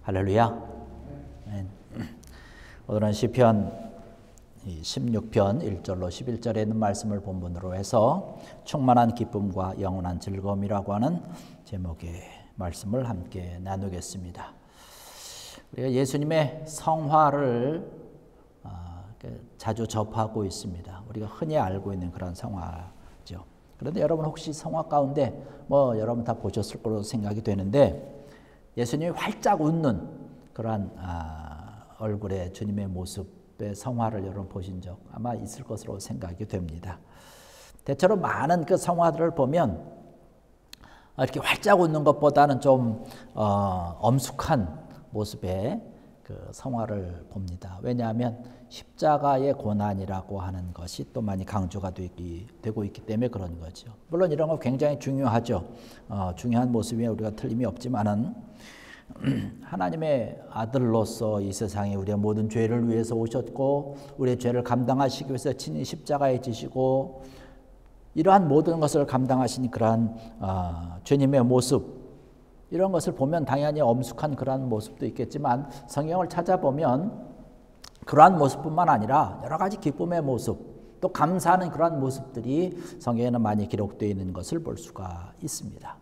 할렐루야. 오늘은 시편 16편 1절로 11절에 있는 말씀을 본문으로 해서 충만한 기쁨과 영원한 즐거움이라고 하는 제목의 말씀을 함께 나누겠습니다. 우리가 예수님의 성화를 자주 접하고 있습니다. 우리가 흔히 알고 있는 그런 성화죠. 그런데 여러분 혹시 성화 가운데 여러분 다 보셨을 거로 생각이 되는데 예수님이 활짝 웃는 그러한 얼굴의 주님의 모습의 성화를 여러분 보신 적 아마 있을 것으로 생각이 됩니다. 대체로 많은 그 성화들을 보면 이렇게 활짝 웃는 것보다는 좀 엄숙한 모습의 그 성화를 봅니다. 왜냐하면 십자가의 고난이라고 하는 것이 또 많이 강조가 되고 있기 때문에 그런 거죠. 물론 이런 거 굉장히 중요하죠. 중요한 모습에 우리가 틀림이 없지만은 하나님의 아들로서 이 세상에 우리의 모든 죄를 위해서 오셨고 우리의 죄를 감당하시기 위해서 친히 십자가에 지시고 이러한 모든 것을 감당하신 그러한 주님의 모습, 이런 것을 보면 당연히 엄숙한 그러한 모습도 있겠지만 성경을 찾아보면 그러한 모습뿐만 아니라 여러 가지 기쁨의 모습, 또 감사하는 그러한 모습들이 성경에는 많이 기록되어 있는 것을 볼 수가 있습니다.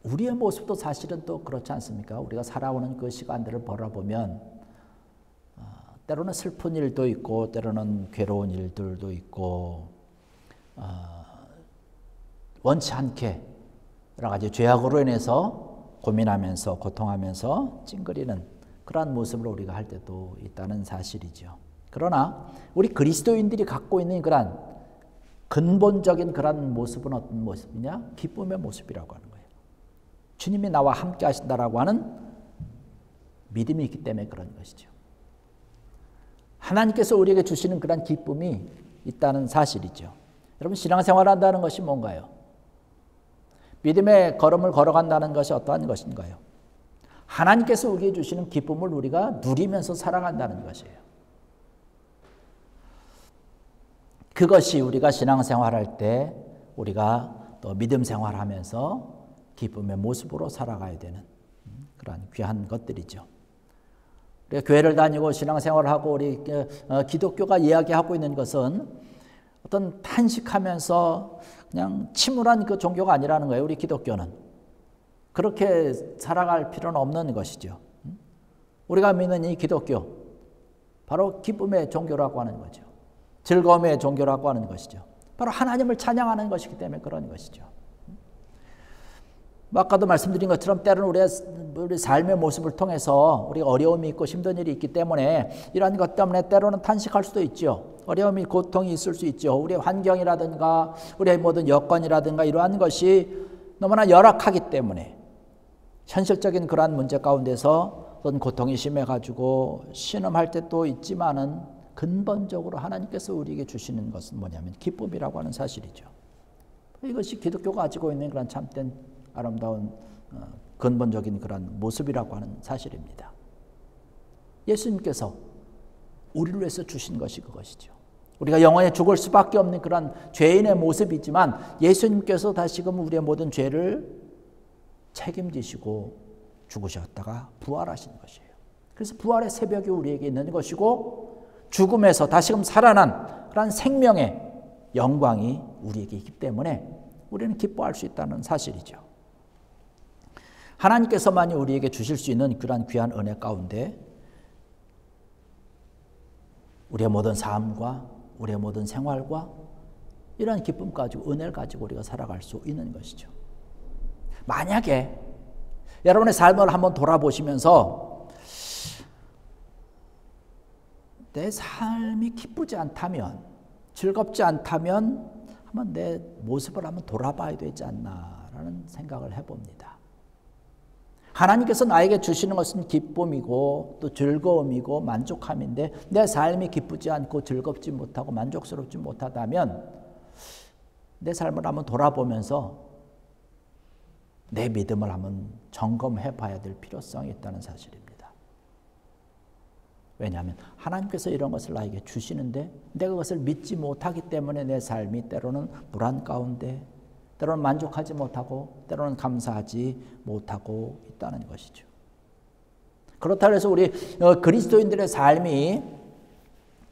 우리의 모습도 사실은 또 그렇지 않습니까? 우리가 살아오는 그 시간들을 바라보면 때로는 슬픈 일도 있고 때로는 괴로운 일들도 있고 원치 않게 여러 가지 죄악으로 인해서 고민하면서 고통하면서 찡그리는 그러한 모습을 우리가 할 때도 있다는 사실이죠. 그러나 우리 그리스도인들이 갖고 있는 그러한 근본적인 그러한 모습은 어떤 모습이냐? 기쁨의 모습이라고 하는 거예요. 주님이 나와 함께 하신다라고 하는 믿음이 있기 때문에 그런 것이죠. 하나님께서 우리에게 주시는 그런 기쁨이 있다는 사실이죠. 여러분, 신앙생활을 한다는 것이 뭔가요? 믿음의 걸음을 걸어간다는 것이 어떠한 것인가요? 하나님께서 우리에게 주시는 기쁨을 우리가 누리면서 살아간다는 것이에요. 그것이 우리가 신앙생활할 때 우리가 또 믿음 생활하면서 기쁨의 모습으로 살아가야 되는 그런 귀한 것들이죠. 우리가 교회를 다니고 신앙생활을 하고 우리 기독교가 이야기하고 있는 것은 어떤 탄식하면서 그냥 침울한 그 종교가 아니라는 거예요. 우리 기독교는 그렇게 살아갈 필요는 없는 것이죠. 우리가 믿는 이 기독교, 바로 기쁨의 종교라고 하는 거죠. 즐거움의 종교라고 하는 것이죠. 바로 하나님을 찬양하는 것이기 때문에 그런 것이죠. 아까도 말씀드린 것처럼 때로는 우리 삶의 모습을 통해서 우리가 어려움이 있고 힘든 일이 있기 때문에 이러한 것 때문에 때로는 탄식할 수도 있죠. 어려움이 고통이 있을 수 있죠. 우리의 환경이라든가 우리의 모든 여건이라든가 이러한 것이 너무나 열악하기 때문에 현실적인 그러한 문제 가운데서 어떤 고통이 심해가지고 신음할 때도 있지만은 근본적으로 하나님께서 우리에게 주시는 것은 뭐냐면 기쁨이라고 하는 사실이죠. 이것이 기독교가 가지고 있는 그런 참된 아름다운 근본적인 그런 모습이라고 하는 사실입니다. 예수님께서 우리를 위해서 주신 것이 그것이죠. 우리가 영원히 죽을 수밖에 없는 그런 죄인의 모습이지만 예수님께서 다시금 우리의 모든 죄를 책임지시고 죽으셨다가 부활하신 것이에요. 그래서 부활의 새벽이 우리에게 있는 것이고 죽음에서 다시금 살아난 그런 생명의 영광이 우리에게 있기 때문에 우리는 기뻐할 수 있다는 사실이죠. 하나님께서만이 우리에게 주실 수 있는 그러한 귀한 은혜 가운데 우리의 모든 삶과 우리의 모든 생활과 이러한 기쁨 가지고 은혜를 가지고 우리가 살아갈 수 있는 것이죠. 만약에 여러분의 삶을 한번 돌아보시면서 내 삶이 기쁘지 않다면, 즐겁지 않다면 한번 내 모습을 한번 돌아봐야 되지 않나라는 생각을 해봅니다. 하나님께서 나에게 주시는 것은 기쁨이고 또 즐거움이고 만족함인데 내 삶이 기쁘지 않고 즐겁지 못하고 만족스럽지 못하다면 내 삶을 한번 돌아보면서 내 믿음을 한번 점검해 봐야 될 필요성이 있다는 사실입니다. 왜냐하면 하나님께서 이런 것을 나에게 주시는데 내가 그것을 믿지 못하기 때문에 내 삶이 때로는 불안 가운데 때로는 만족하지 못하고 때로는 감사하지 못하고 있다는 것이죠. 그렇다고 해서 우리 그리스도인들의 삶이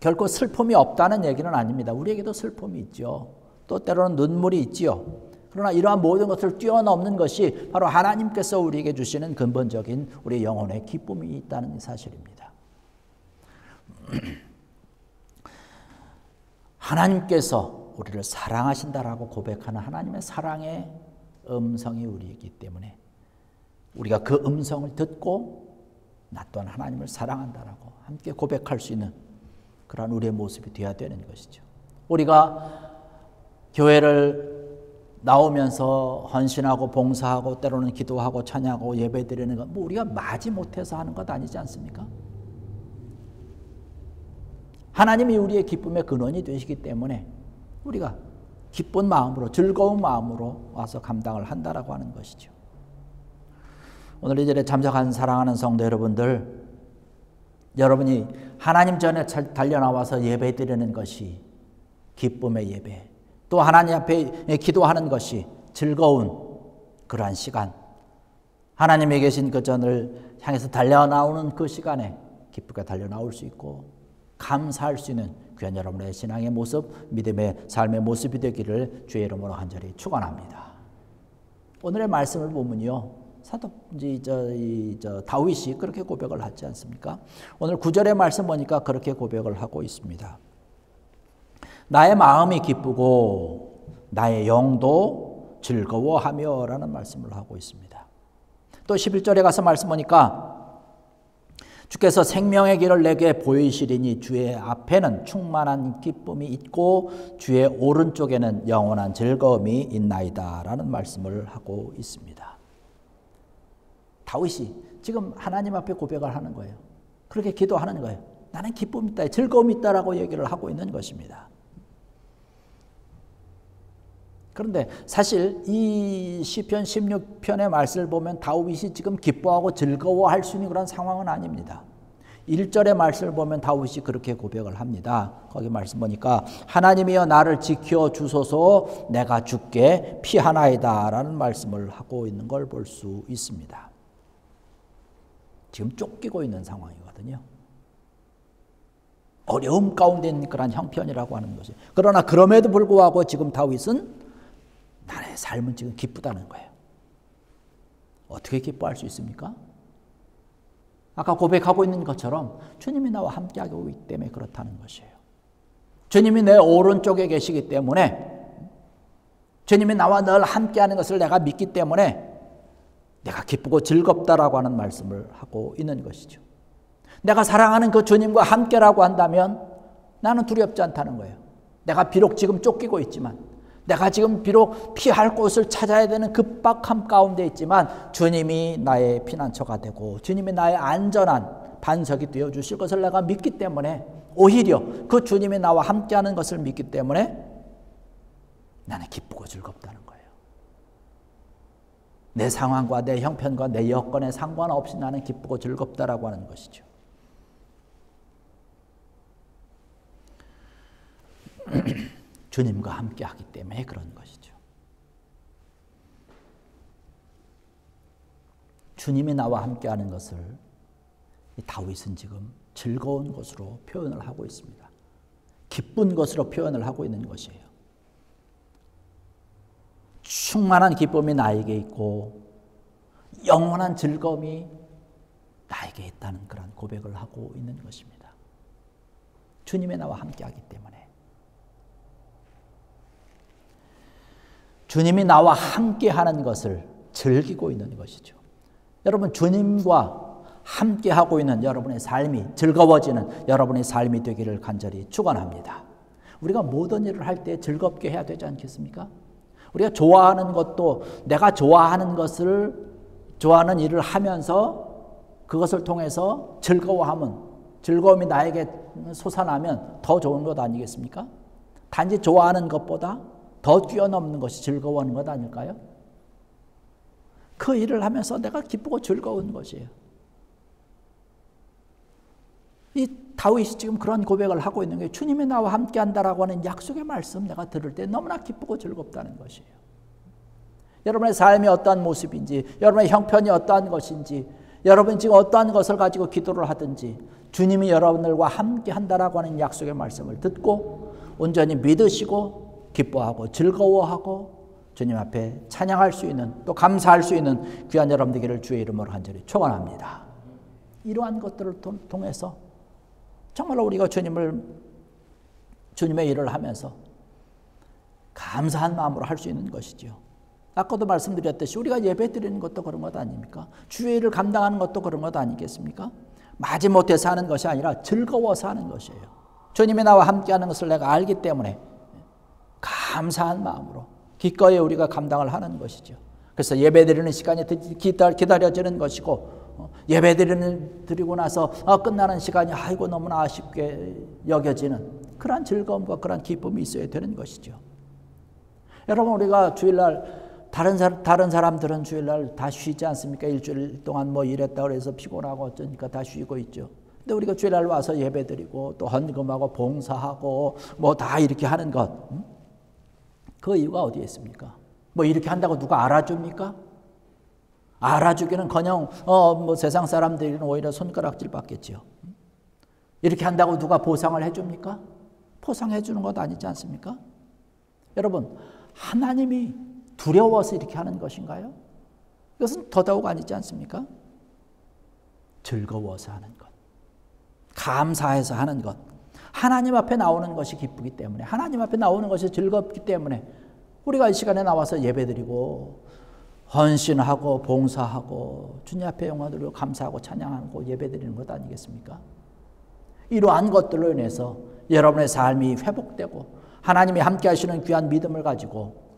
결코 슬픔이 없다는 얘기는 아닙니다. 우리에게도 슬픔이 있죠. 또 때로는 눈물이 있지요. 그러나 이러한 모든 것을 뛰어넘는 것이 바로 하나님께서 우리에게 주시는 근본적인 우리 영혼의 기쁨이 있다는 사실입니다. 하나님께서 우리를 사랑하신다라고 고백하는 하나님의 사랑의 음성이 우리이기 때문에 우리가 그 음성을 듣고 나 또한 하나님을 사랑한다라고 함께 고백할 수 있는 그러한 우리의 모습이 되어야 되는 것이죠. 우리가 교회를 나오면서 헌신하고 봉사하고 때로는 기도하고 찬양하고 예배드리는 것, 뭐 우리가 마지 못해서 하는 것 아니지 않습니까? 하나님이 우리의 기쁨의 근원이 되시기 때문에 우리가 기쁜 마음으로 즐거운 마음으로 와서 감당을 한다라고 하는 것이죠. 오늘 이 자리에 참석한 사랑하는 성도 여러분들, 여러분이 하나님 전에 달려나와서 예배드리는 것이 기쁨의 예배, 또 하나님 앞에 기도하는 것이 즐거운 그러한 시간, 하나님에 계신 그 전을 향해서 달려나오는 그 시간에 기쁘게 달려나올 수 있고 감사할 수 있는 귀한 여러분의 신앙의 모습, 믿음의 삶의 모습이 되기를 주의 이름으로 간절히 축원합니다. 오늘의 말씀을 보면요, 사도 다윗이 그렇게 고백을 하지 않습니까? 오늘 9절의 말씀 보니까 그렇게 고백을 하고 있습니다. 나의 마음이 기쁘고 나의 영도 즐거워하며 라는 말씀을 하고 있습니다. 또 11절에 가서 말씀 보니까 주께서 생명의 길을 내게 보이시리니 주의 앞에는 충만한 기쁨이 있고 주의 오른쪽에는 영원한 즐거움이 있나이다 라는 말씀을 하고 있습니다. 다윗이 지금 하나님 앞에 고백을 하는 거예요. 그렇게 기도하는 거예요. 나는 기쁨이 있다, 즐거움이 있다라고 얘기를 하고 있는 것입니다. 그런데 사실 이 시편 16편의 말씀을 보면 다윗이 지금 기뻐하고 즐거워할 수 있는 그런 상황은 아닙니다. 1절의 말씀을 보면 다윗이 그렇게 고백을 합니다. 거기 말씀 보니까 하나님이여 나를 지켜 주소서 내가 주께 피하나이다 라는 말씀을 하고 있는 걸 볼 수 있습니다. 지금 쫓기고 있는 상황이거든요. 어려움 가운데 있는 그런 형편이라고 하는 것이. 그러나 그럼에도 불구하고 지금 다윗은 나의 삶은 지금 기쁘다는 거예요. 어떻게 기뻐할 수 있습니까? 아까 고백하고 있는 것처럼 주님이 나와 함께하고 있기 때문에 그렇다는 것이에요. 주님이 내 오른쪽에 계시기 때문에, 주님이 나와 늘 함께하는 것을 내가 믿기 때문에 내가 기쁘고 즐겁다라고 하는 말씀을 하고 있는 것이죠. 내가 사랑하는 그 주님과 함께라고 한다면 나는 두렵지 않다는 거예요. 내가 비록 지금 쫓기고 있지만, 내가 지금 비록 피할 곳을 찾아야 되는 급박함 가운데 있지만 주님이 나의 피난처가 되고 주님이 나의 안전한 반석이 되어주실 것을 내가 믿기 때문에, 오히려 그 주님이 나와 함께하는 것을 믿기 때문에 나는 기쁘고 즐겁다는 거예요. 내 상황과 내 형편과 내 여건에 상관없이 나는 기쁘고 즐겁다라고 하는 것이죠. 주님과 함께 하기 때문에 그런 것이죠. 주님이 나와 함께 하는 것을 다윗은 지금 즐거운 것으로 표현을 하고 있습니다. 기쁜 것으로 표현을 하고 있는 것이에요. 충만한 기쁨이 나에게 있고 영원한 즐거움이 나에게 있다는 그런 고백을 하고 있는 것입니다. 주님이 나와 함께 하기 때문에. 주님이 나와 함께 하는 것을 즐기고 있는 것이죠. 여러분, 주님과 함께 하고 있는 여러분의 삶이 즐거워지는 여러분의 삶이 되기를 간절히 축원합니다. 우리가 모든 일을 할 때 즐겁게 해야 되지 않겠습니까? 우리가 좋아하는 것도 내가 좋아하는 것을, 좋아하는 일을 하면서 그것을 통해서 즐거움이 나에게 솟아나면 더 좋은 것 아니겠습니까? 단지 좋아하는 것보다 더 뛰어넘는 것이 즐거워하는 것 아닐까요? 그 일을 하면서 내가 기쁘고 즐거운 것이에요. 이 다윗이 지금 그런 고백을 하고 있는 게 주님이 나와 함께 한다라고 하는 약속의 말씀 내가 들을 때 너무나 기쁘고 즐겁다는 것이에요. 여러분의 삶이 어떠한 모습인지, 여러분의 형편이 어떠한 것인지, 여러분이 지금 어떠한 것을 가지고 기도를 하든지 주님이 여러분들과 함께 한다라고 하는 약속의 말씀을 듣고 온전히 믿으시고 기뻐하고 즐거워하고 주님 앞에 찬양할 수 있는, 또 감사할 수 있는 귀한 여러분 되기를 주의 이름으로 간절히 축원합니다. 이러한 것들을 통해서 정말로 우리가 주님의 일을 하면서 감사한 마음으로 할 수 있는 것이지요. 아까도 말씀드렸듯이 우리가 예배 드리는 것도 그런 것 아닙니까? 주의 일을 감당하는 것도 그런 것 아니겠습니까? 마지못해서 하는 것이 아니라 즐거워서 하는 것이에요. 주님이 나와 함께하는 것을 내가 알기 때문에 감사한 마음으로 기꺼이 우리가 감당을 하는 것이죠. 그래서 예배 드리는 시간이 기다려지는 것이고, 예배 드리고 나서 끝나는 시간이 아이고 너무나 아쉽게 여겨지는 그러한 즐거움과 그러한 기쁨이 있어야 되는 것이죠. 여러분, 우리가 주일날 다른 사람들은 주일날 다 쉬지 않습니까? 일주일 동안 뭐 일했다 그래서 피곤하고 어쩌니까 다 쉬고 있죠. 근데 우리가 주일날 와서 예배드리고 또 헌금하고 봉사하고 뭐 다 이렇게 하는 것, 그 이유가 어디에 있습니까? 뭐 이렇게 한다고 누가 알아줍니까? 알아주기는커녕 뭐 세상 사람들은 오히려 손가락질 받겠죠. 이렇게 한다고 누가 보상을 해줍니까? 보상해 주는 것 아니지 않습니까? 여러분, 하나님이 두려워서 이렇게 하는 것인가요? 이것은 더더욱 아니지 않습니까? 즐거워서 하는 것, 감사해서 하는 것, 하나님 앞에 나오는 것이 기쁘기 때문에, 하나님 앞에 나오는 것이 즐겁기 때문에 우리가 이 시간에 나와서 예배드리고 헌신하고 봉사하고 주님 앞에 영광 돌리고 감사하고 찬양하고 예배드리는 것 아니겠습니까? 이러한 것들로 인해서 여러분의 삶이 회복되고 하나님이 함께 하시는 귀한 믿음을 가지고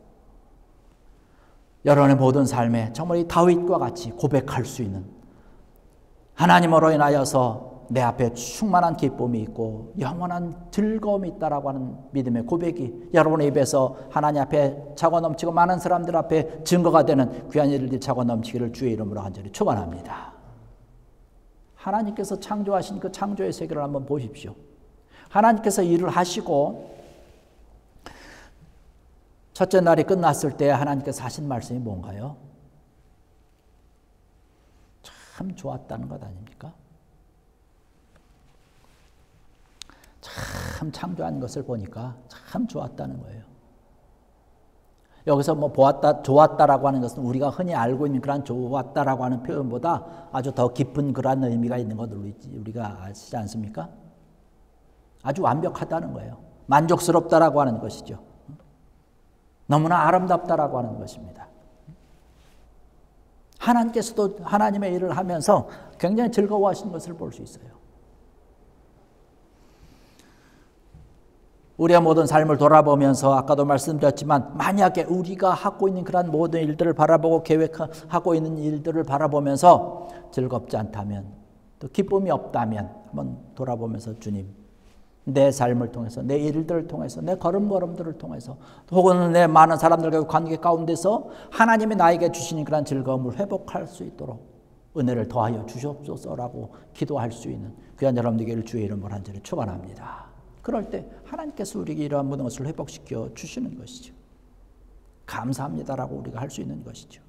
여러분의 모든 삶에 정말 이 다윗과 같이 고백할 수 있는, 하나님으로 인하여서 내 앞에 충만한 기쁨이 있고 영원한 즐거움이 있다라고 하는 믿음의 고백이 여러분의 입에서 하나님 앞에 차고 넘치고 많은 사람들 앞에 증거가 되는 귀한 일들이 차고 넘치기를 주의 이름으로 간절히 축원합니다. 하나님께서 창조하신 그 창조의 세계를 한번 보십시오. 하나님께서 일을 하시고 첫째 날이 끝났을 때 하나님께서 하신 말씀이 뭔가요? 참 좋았다는 것 아닙니까? 참 창조한 것을 보니까 참 좋았다는 거예요. 여기서 뭐 보았다, 좋았다라고 하는 것은 우리가 흔히 알고 있는 그런 좋았다라고 하는 표현보다 아주 더 깊은 그런 의미가 있는 것을 우리가 아시지 않습니까? 아주 완벽하다는 거예요. 만족스럽다라고 하는 것이죠. 너무나 아름답다라고 하는 것입니다. 하나님께서도 하나님의 일을 하면서 굉장히 즐거워하시는 것을 볼 수 있어요. 우리의 모든 삶을 돌아보면서 아까도 말씀드렸지만 만약에 우리가 하고 있는 그런 모든 일들을 바라보고 계획하고 있는 일들을 바라보면서 즐겁지 않다면, 또 기쁨이 없다면 한번 돌아보면서 주님, 내 삶을 통해서, 내 일들을 통해서, 내 걸음걸음들을 통해서, 혹은 내 많은 사람들과의 관계 가운데서 하나님이 나에게 주시는 그런 즐거움을 회복할 수 있도록 은혜를 더하여 주시옵소서라고 기도할 수 있는 귀한 여러분들에게 주의 이름으로 간절히 축원합니다. 그럴 때 하나님께서 우리에게 이러한 모든 것을 회복시켜 주시는 것이죠. 감사합니다라고 우리가 할 수 있는 것이죠.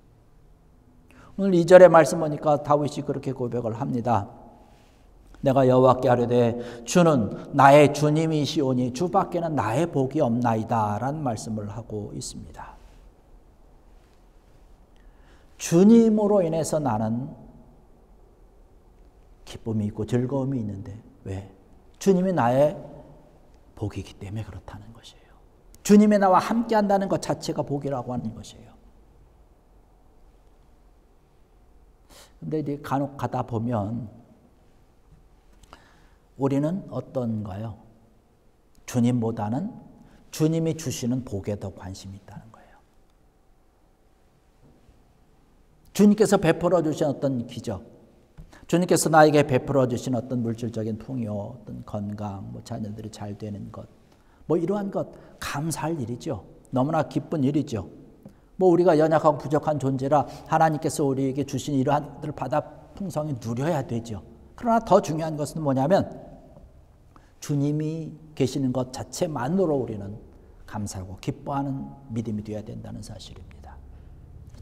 오늘 2절의 말씀 보니까 다윗이 그렇게 고백을 합니다. 내가 여호와께 아뢰되 주는 나의 주님이시오니 주밖에는 나의 복이 없나이다 라는 말씀을 하고 있습니다. 주님으로 인해서 나는 기쁨이 있고 즐거움이 있는데 왜? 주님이 나의 복이기 때문에 그렇다는 것이에요. 주님이 나와 함께 한다는 것 자체가 복이라고 하는 것이에요. 근데 이제 간혹 가다 보면 우리는 어떤가요? 주님보다는 주님이 주시는 복에 더 관심이 있다는 거예요. 주님께서 베풀어 주신 어떤 기적, 주님께서 나에게 베풀어 주신 어떤 물질적인 풍요, 어떤 건강, 뭐 자녀들이 잘 되는 것, 뭐 이러한 것 감사할 일이죠. 너무나 기쁜 일이죠. 뭐 우리가 연약하고 부족한 존재라 하나님께서 우리에게 주신 이러한 것들을 받아 풍성히 누려야 되죠. 그러나 더 중요한 것은 뭐냐면 주님이 계시는 것 자체만으로 우리는 감사하고 기뻐하는 믿음이 되어야 된다는 사실입니다.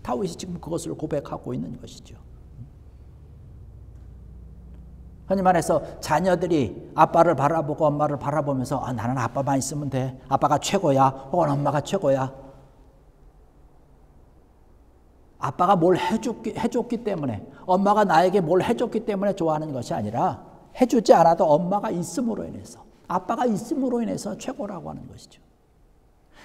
다윗이 지금 그것을 고백하고 있는 것이죠. 흔히 말해서 자녀들이 아빠를 바라보고 엄마를 바라보면서 나는 아빠만 있으면 돼. 아빠가 최고야. 혹은 엄마가 최고야. 아빠가 뭘 해줬기 때문에, 엄마가 나에게 뭘 해줬기 때문에 좋아하는 것이 아니라 해주지 않아도 엄마가 있음으로 인해서, 아빠가 있음으로 인해서 최고라고 하는 것이죠.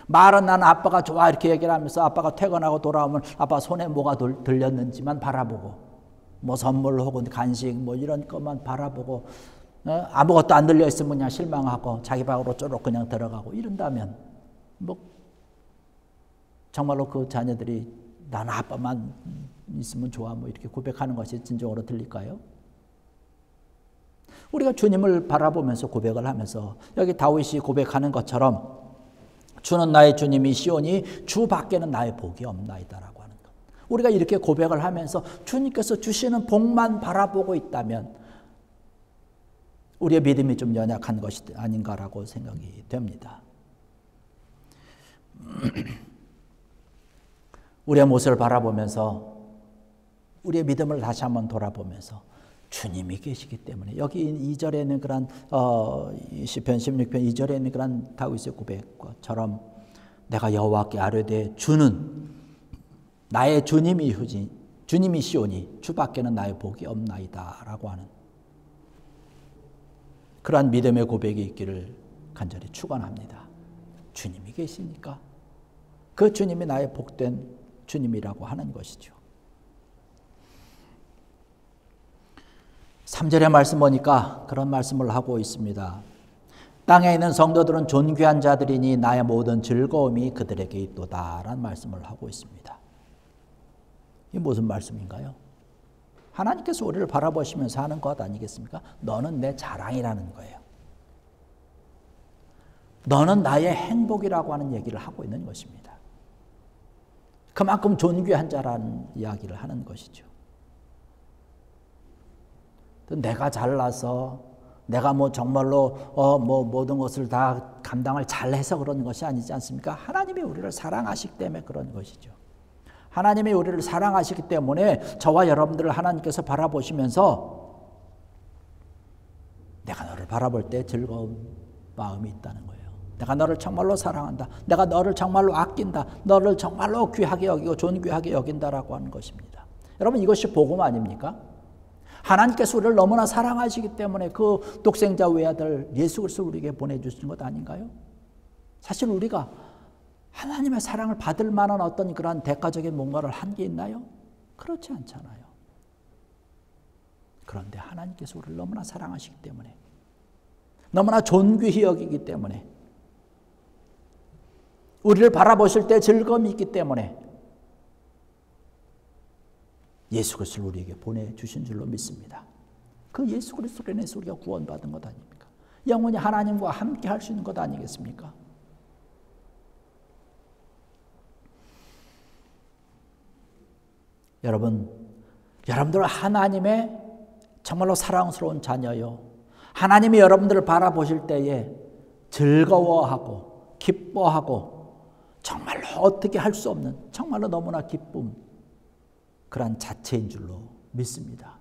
말은 나는 아빠가 좋아 이렇게 얘기를 하면서 아빠가 퇴근하고 돌아오면 아빠 손에 뭐가 들렸는지만 바라보고, 뭐 선물 혹은 간식 뭐 이런 것만 바라보고, 아무것도 안 들려 있으면 그냥 실망하고 자기 방으로 쪼록 그냥 들어가고 이런다면 뭐 정말로 그 자녀들이 나는 아빠만 있으면 좋아 뭐 이렇게 고백하는 것이 진정으로 들릴까요? 우리가 주님을 바라보면서 고백을 하면서 여기 다윗이 고백하는 것처럼 주는 나의 주님이시오니 주 밖에는 나의 복이 없나이다라고 하는 것. 우리가 이렇게 고백을 하면서 주님께서 주시는 복만 바라보고 있다면 우리의 믿음이 좀 연약한 것이 아닌가라고 생각이 됩니다. 우리의 모습을 바라보면서 우리의 믿음을 다시 한번 돌아보면서 주님이 계시기 때문에, 여기 2절에 있는 그런 시편 16편 2절에 있는 그런 다윗의 고백처럼 내가 여호와께 아뢰되 주는 나의 주님이시오니 주 밖에는 나의 복이 없나이다 라고 하는 그러한 믿음의 고백이 있기를 간절히 축원합니다. 주님이 계시니까 그 주님이 나의 복된 주님이라고 하는 것이죠. 3절의 말씀 보니까 그런 말씀을 하고 있습니다. 땅에 있는 성도들은 존귀한 자들이니 나의 모든 즐거움이 그들에게 있도다 라는 말씀을 하고 있습니다. 이게 무슨 말씀인가요? 하나님께서 우리를 바라보시면서 하는 것 아니겠습니까? 너는 내 자랑이라는 거예요. 너는 나의 행복이라고 하는 얘기를 하고 있는 것입니다. 그만큼 존귀한 자라는 이야기를 하는 것이죠. 내가 잘나서 내가 뭐 정말로 뭐 모든 것을 다 감당을 잘해서 그런 것이 아니지 않습니까? 하나님이 우리를 사랑하시기 때문에 그런 것이죠. 하나님이 우리를 사랑하시기 때문에 저와 여러분들을 하나님께서 바라보시면서 내가 너를 바라볼 때 즐거운 마음이 있다는 거예요. 내가 너를 정말로 사랑한다. 내가 너를 정말로 아낀다. 너를 정말로 귀하게 여기고 존귀하게 여긴다라고 하는 것입니다. 여러분, 이것이 복음 아닙니까? 하나님께서 우리를 너무나 사랑하시기 때문에 그 독생자 외아들 예수 그리스도를 우리에게 보내주신 것 아닌가요? 사실 우리가 하나님의 사랑을 받을 만한 어떤 그런 대가적인 뭔가를 한 게 있나요? 그렇지 않잖아요. 그런데 하나님께서 우리를 너무나 사랑하시기 때문에, 너무나 존귀히 여기기 때문에, 우리를 바라보실 때 즐거움이 있기 때문에 예수 그리스도를 우리에게 보내주신 줄로 믿습니다. 그 예수 그리스도로 인해서 우리가 구원받은 것 아닙니까? 영원히 하나님과 함께 할 수 있는 것 아니겠습니까? 여러분들 하나님의 정말로 사랑스러운 자녀요. 하나님이 여러분들을 바라보실 때에 즐거워하고 기뻐하고 정말로 어떻게 할 수 없는 정말로 너무나 기쁨, 그런 자체인 줄로 믿습니다.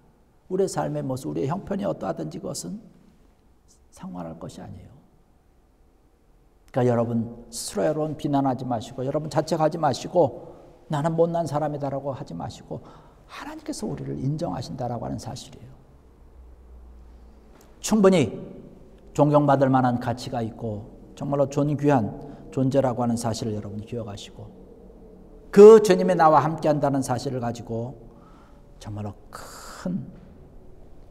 우리의 삶의 모습, 우리의 형편이 어떠하든지 그것은 상관할 것이 아니에요. 그러니까 여러분 스스로 여러분 비난하지 마시고, 여러분 자책하지 마시고, 나는 못난 사람이다라고 하지 마시고, 하나님께서 우리를 인정하신다라고 하는 사실이에요. 충분히 존경받을 만한 가치가 있고 정말로 존귀한 존재라고 하는 사실을 여러분 기억하시고, 그 주님이 나와 함께한다는 사실을 가지고 정말로 큰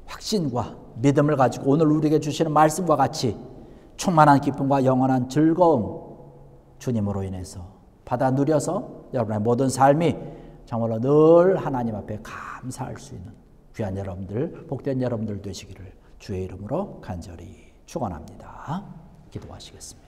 확신과 믿음을 가지고 오늘 우리에게 주시는 말씀과 같이 충만한 기쁨과 영원한 즐거움 주님으로 인해서 받아 누려서 여러분의 모든 삶이 정말로 늘 하나님 앞에 감사할 수 있는 귀한 여러분들, 복된 여러분들 되시기를 주의 이름으로 간절히 축원합니다. 기도하시겠습니다.